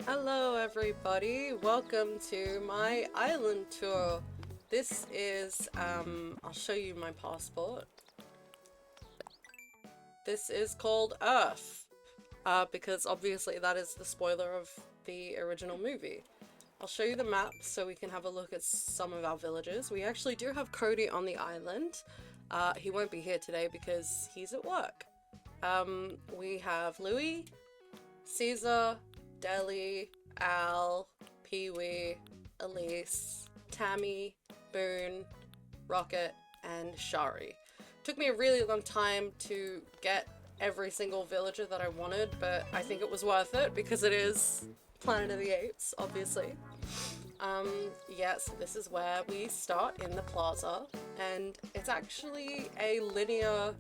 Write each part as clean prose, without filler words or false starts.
Hello everybody, welcome to my island tour. This is, I'll show you my passport. This is called Earth, because obviously that is the spoiler of the original movie. I'll show you the map so we can have a look at some of our villages. We actually do have Cody on the island. He won't be here today because he's at work. We have Louis, Caesar, Deli, Al, Pee-wee, Elise, Tammy, Boone, Rocket, and Shari. Took me a really long time to get every single villager that I wanted, but I think it was worth it because it is Planet of the Apes, obviously. Yeah, so this is where we start in the plaza, and it's actually a linear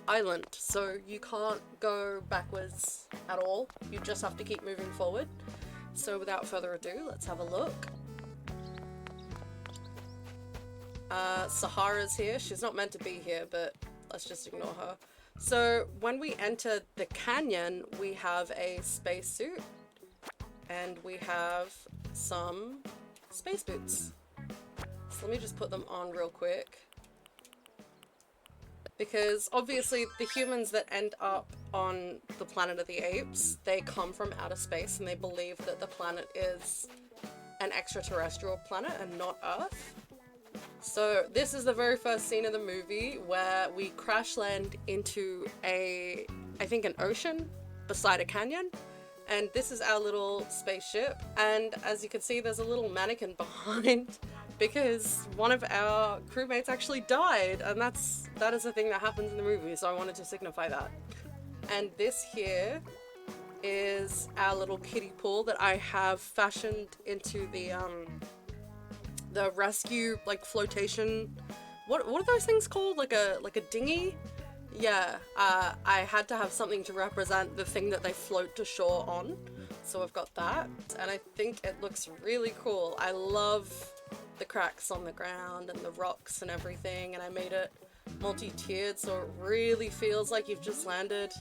island, so you can't go backwards at all. You just have to keep moving forward. So without further ado, let's have a look. Sahara's here. She's not meant to be here, but let's just ignore her. So when we enter the canyon, we have a spacesuit and we have some space boots. So let me just put them on real quick. Because obviously the humans that end up on the Planet of the Apes, they come from outer space and they believe that the planet is an extraterrestrial planet and not Earth. So this is the very first scene of the movie where we crash land into I think an ocean beside a canyon. And this is our little spaceship. And as you can see, there's a little mannequin behind because one of our crewmates actually died, and that is a thing that happens in the movie, so I wanted to signify that. And this here is our little kiddie pool that I have fashioned into the rescue, like, flotation. What are those things called? Like a dinghy? Yeah, I had to have something to represent the thing that they float to shore on. So I've got that, and I think it looks really cool. I love the cracks on the ground and the rocks and everything, and I made it multi-tiered so it really feels like you've just landed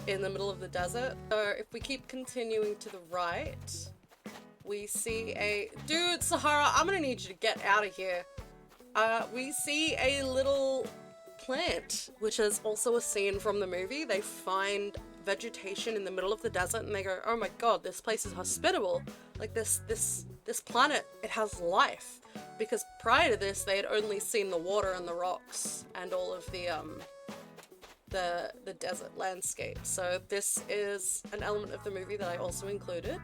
in the middle of the desert. So if we keep continuing to the right, we see Dude, Sahara, I'm gonna need you to get out of here. We see a little plant, which is also a scene from the movie. They find vegetation in the middle of the desert and they go, oh my god, this place is hospitable. Like this planet, it has life. Because prior to this, they had only seen the water and the rocks and all of the desert landscape. So this is an element of the movie that I also included.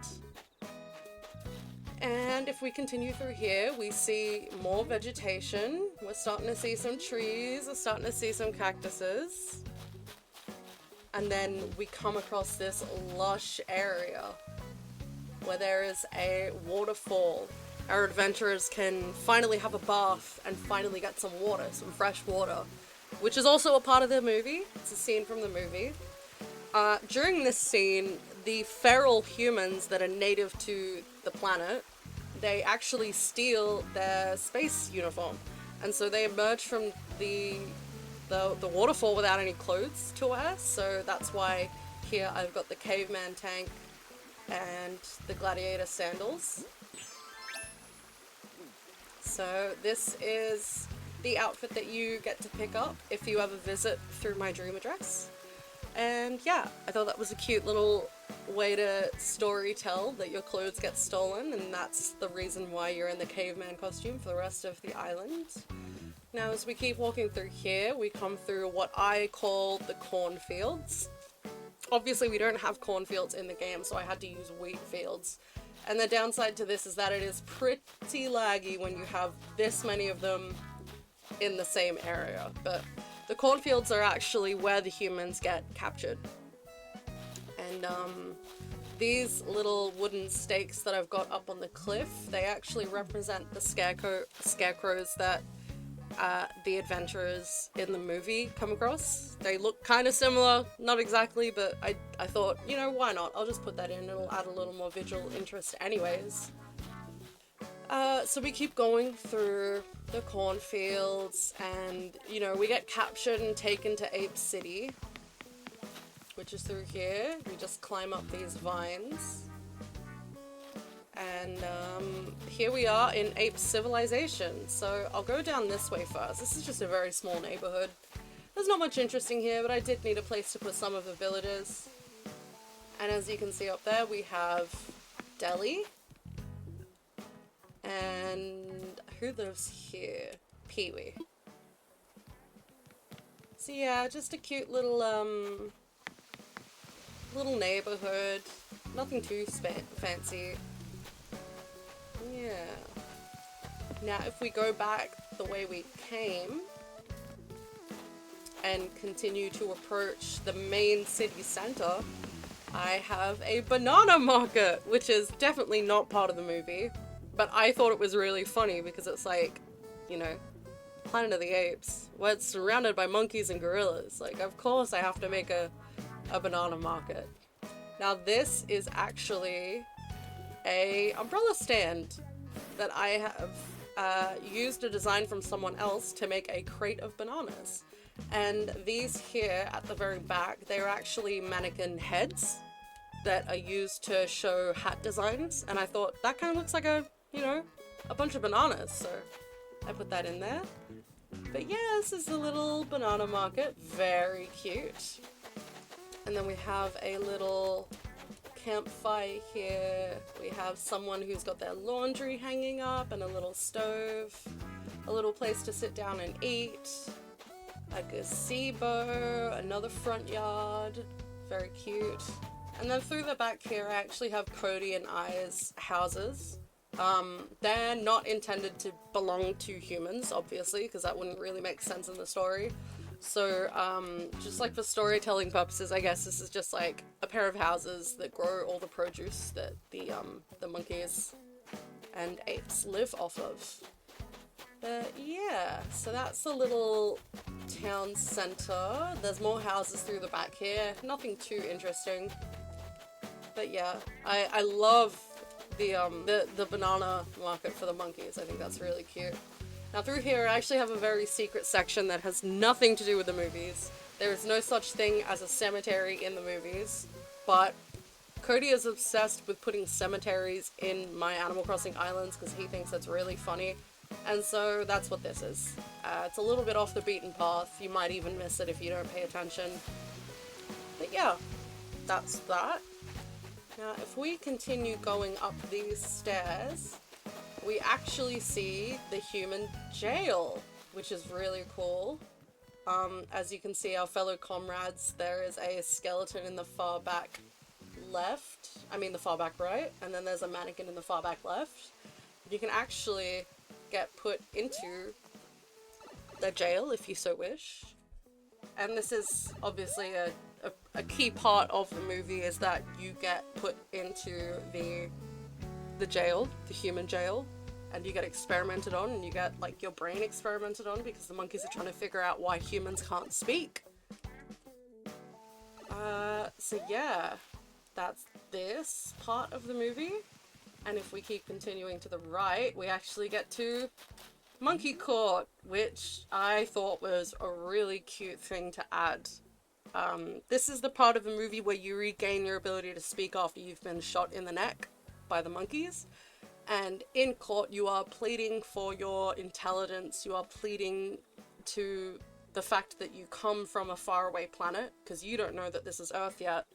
And if we continue through here, we see more vegetation. We're starting to see some trees, we're starting to see some cactuses. And then we come across this lush area where there is a waterfall. Our adventurers can finally have a bath and finally get some water, some fresh water, which is also a part of the movie. It's a scene from the movie. During this scene, the feral humans that are native to the planet, they actually steal their space uniform. And so they emerge from the waterfall without any clothes to wear. So that's why here I've got the caveman tank and the gladiator sandals. So this is the outfit that you get to pick up if you ever visit through my dream address. And yeah, I thought that was a cute little way to story tell that your clothes get stolen, and that's the reason why you're in the caveman costume for the rest of the island. Now as we keep walking through here, we come through what I call the cornfields. Obviously we don't have cornfields in the game, so I had to use wheat fields. And the downside to this is that it is pretty laggy when you have this many of them in the same area. But the cornfields are actually where the humans get captured. And these little wooden stakes that I've got up on the cliff, they actually represent the scarecrows that the adventurers in the movie come across. They look kind of similar, not exactly, but I thought, you know, why not? I'll just put that in, it'll add a little more visual interest anyways. So we keep going through the cornfields and, you know, we get captured and taken to Ape City, which is through here. We just climb up these vines. And here we are in Ape civilization. So I'll go down this way first. This is just a very small neighborhood. There's not much interesting here, but I did need a place to put some of the villagers. And as you can see up there, we have Delhi. And who lives here? Pee-wee. So yeah, just a cute little little neighborhood. Nothing too fancy. Yeah. Now if we go back the way we came and continue to approach the main city center, I have a banana market, which is definitely not part of the movie, but I thought it was really funny because it's like, you know, Planet of the Apes, where it's surrounded by monkeys and gorillas. Like, of course I have to make a banana market. Now this is actually a umbrella stand that I have used a design from someone else to make a crate of bananas. And these here at the very back, they're actually mannequin heads that are used to show hat designs. And I thought that kind of looks like a, you know, a bunch of bananas. So I put that in there. But yeah, this is the little banana market. Very cute. And then we have a little campfire here. We have someone who's got their laundry hanging up and a little stove. A little place to sit down and eat. A gazebo, another front yard, very cute. And then through the back here I actually have Cody and I's houses. They're not intended to belong to humans, obviously, because that wouldn't really make sense in the story. So just like for storytelling purposes, I guess this is just like a pair of houses that grow all the produce that the monkeys and apes live off of. But yeah, so that's the little town center. There's more houses through the back here. Nothing too interesting. But yeah, I love the banana market for the monkeys. I think that's really cute. Now through here I actually have a very secret section that has nothing to do with the movies. There is no such thing as a cemetery in the movies, but Cody is obsessed with putting cemeteries in my Animal Crossing islands because he thinks that's really funny. And so that's what this is. It's a little bit off the beaten path. You might even miss it if you don't pay attention. But yeah, that's that. Now if we continue going up these stairs, we actually see the human jail, which is really cool. As you can see, our fellow comrades, there is a skeleton in the far back left. I mean the far back right. And then there's a mannequin in the far back left. You can actually get put into the jail if you so wish. And this is obviously a key part of the movie, is that you get put into the jail, the human jail, and you get experimented on, and you get like your brain experimented on because the monkeys are trying to figure out why humans can't speak. So yeah, that's this part of the movie. And if we keep continuing to the right, we actually get to Monkey Court, which I thought was a really cute thing to add. This is the part of the movie where you regain your ability to speak after you've been shot in the neck by the monkeys. And in court, you are pleading for your intelligence. You are pleading to the fact that you come from a faraway planet, because you don't know that this is Earth yet.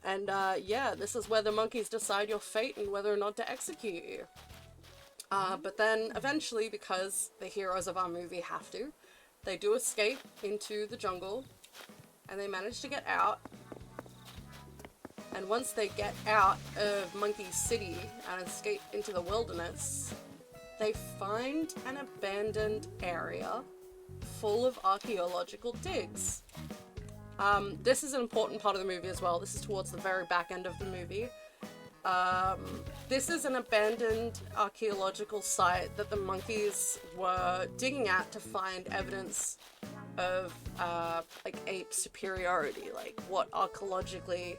And yeah, this is where the monkeys decide your fate and whether or not to execute you. But then eventually, because the heroes of our movie have to, they do escape into the jungle, and they manage to get out. And once they get out of Monkey City and escape into the wilderness, they find an abandoned area full of archaeological digs. This is an important part of the movie as well. This is towards the very back end of the movie. This is an abandoned archaeological site that the monkeys were digging at to find evidence of like ape superiority, like what archaeologically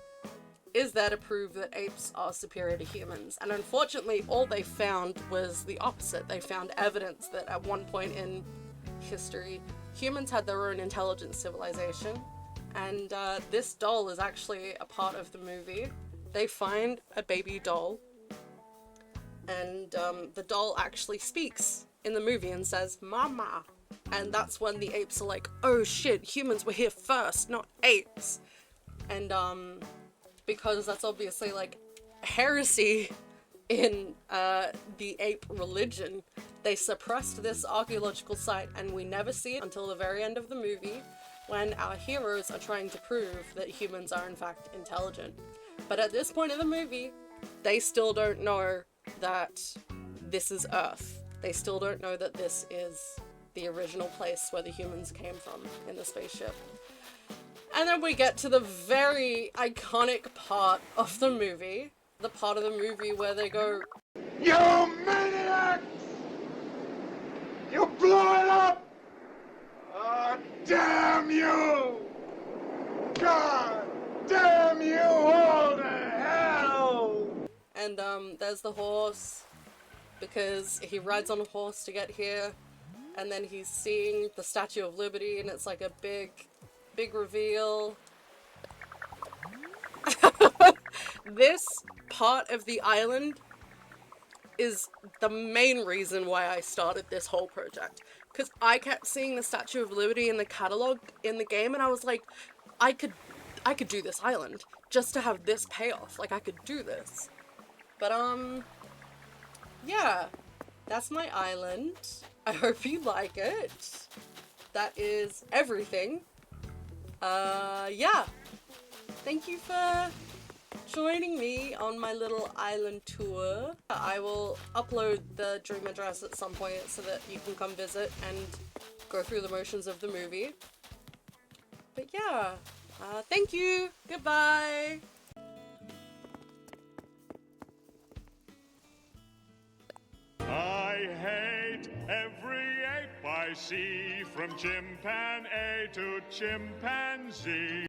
is there to prove that apes are superior to humans. And unfortunately all they found was the opposite. They found evidence that at one point in history humans had their own intelligent civilization, and this doll is actually a part of the movie. They find a baby doll And the doll actually speaks in the movie and says, "Mama." And that's when the apes are like, "Oh shit, humans were here first, not apes." And because that's obviously like heresy in the ape religion, they suppressed this archaeological site, and we never see it until the very end of the movie, when our heroes are trying to prove that humans are in fact intelligent. But at this point in the movie, they still don't know that this is Earth. They still don't know that this is the original place where the humans came from in the spaceship. And then we get to the very iconic part of the movie. The part of the movie where they go, "You maniacs! You blew it up! Oh, damn you! God damn you all to hell!" and there's the horse, because he rides on a horse to get here, and then he's seeing the Statue of Liberty, and it's like a big reveal. This part of the island is the main reason why I started this whole project, because I kept seeing the Statue of Liberty in the catalog in the game, and I was like, I could do this island just to have this payoff. Like, I could do this. But yeah, that's my island. I hope you like it. That is everything. Yeah. Thank you for joining me on my little island tour. I will upload the dream address at some point so that you can come visit and go through the motions of the movie. But yeah, thank you. Goodbye. I hate every ape I see, from chimpanzee to chimpanzee.